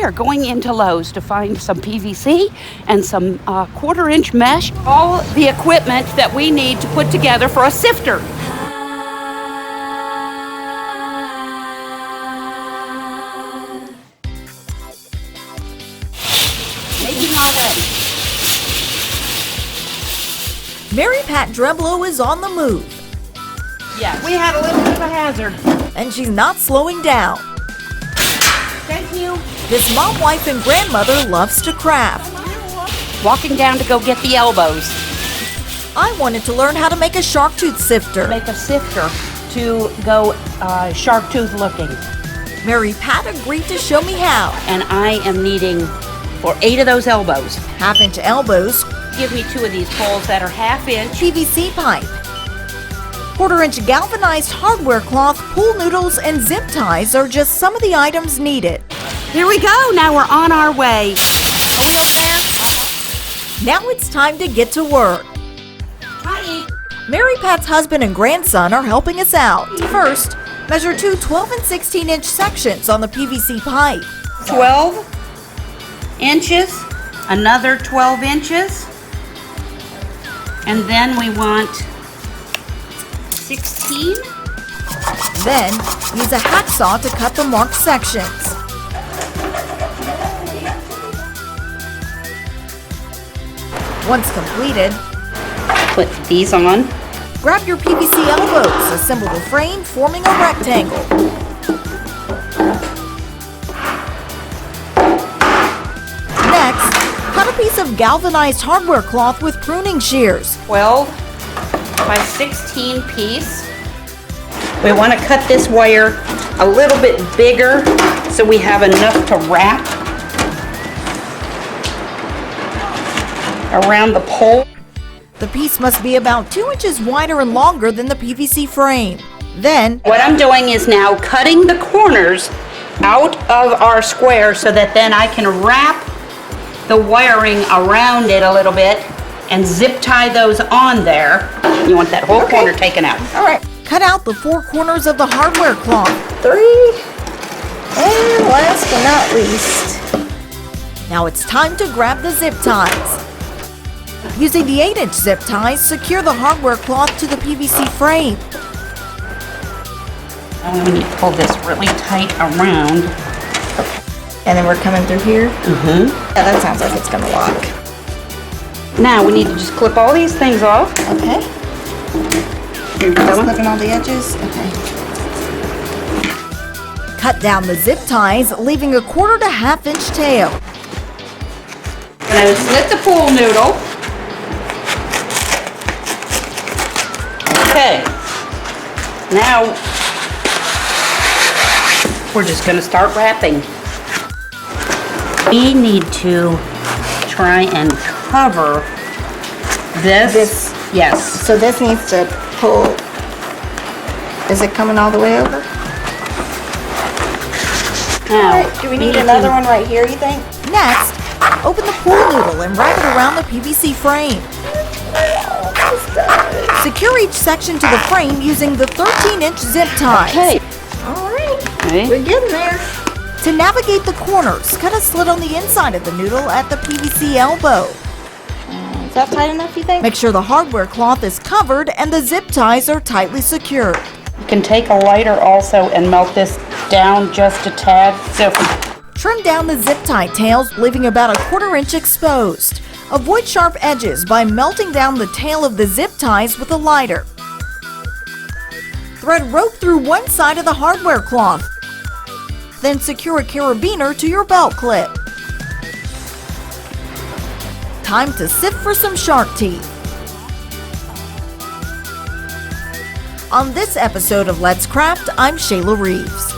are going into Lowe's to find some PVC and some 1/4-inch mesh, all the equipment that we need to put together for a sifter. Making our way. Mary Pat Dreblow is on the move. Yeah, we had a little bit of a hazard. And she's not slowing down. Thank you. This mom, wife, and grandmother loves to craft. Walking down to go get the elbows. I wanted to learn how to make a shark tooth sifter. Make a sifter to go shark tooth looking. Mary Pat agreed to show me how. And I am needing for 8 of those elbows. 1/2-inch elbows, Give me 2 of these poles that are 1/2-inch. PVC pipe, 1/4-inch galvanized hardware cloth, pool noodles, and zip ties are just some of the items needed. Here we go. Now we're on our way. Are we up there? Now it's time to get to work. Hi. Mary Pat's husband and grandson are helping us out. First, measure 2 12 and 16-inch sections on the PVC pipe. 12 inches, another 12 inches, and then we want 16. Then, use a hacksaw to cut the marked sections. Once completed, Put these on. grab your PVC elbows, assemble the frame, forming a rectangle. Next, cut a piece of galvanized hardware cloth with pruning shears. 12 by 16 piece. We want to cut this wire a little bit bigger so we have enough to wrap around the pole. The piece must be about 2 inches wider and longer than the PVC frame. Then, What I'm doing is now cutting the corners out of our square so that then I can wrap the wiring around it a little bit and zip tie those on there. You want that whole corner taken out. all right, cut out the 4 corners of the hardware cloth. 3, and last but not least, Now it's time to grab the zip ties. Using the 8-inch zip ties, secure the hardware cloth to the PVC frame. Now we need to pull this really tight around. and then we're coming through here. Mm-hmm. Yeah, that sounds like it's gonna lock. Now we need to just clip all these things off. Okay. Just clipping all the edges. Okay. Cut down the zip ties, leaving a 1/4 to 1/2-inch tail. Now slit the pool noodle. Okay. Now we're just going to start wrapping. We need to try and cover this. Yes. So this needs to pull. Is it coming all the way over? Now, Do we need another one right here, you think? Next, open the pool noodle and wrap it around the PVC frame. Secure each section to the frame using the 13-inch zip ties. Okay. All right. Okay. We're getting there. To navigate the corners, cut a slit on the inside of the noodle at the PVC elbow. Is that tight enough, you think? Make sure the hardware cloth is covered and the zip ties are tightly secured. You can take a lighter also and melt this down just a tad. So Trim down the zip tie tails, leaving about a 1/4 inch exposed. Avoid sharp edges by melting down the tail of the zip ties with a lighter. Thread rope through one side of the hardware cloth. Then secure a carabiner to your belt clip. Time to sift for some shark teeth. On this episode of Let's Craft, I'm Shayla Reaves.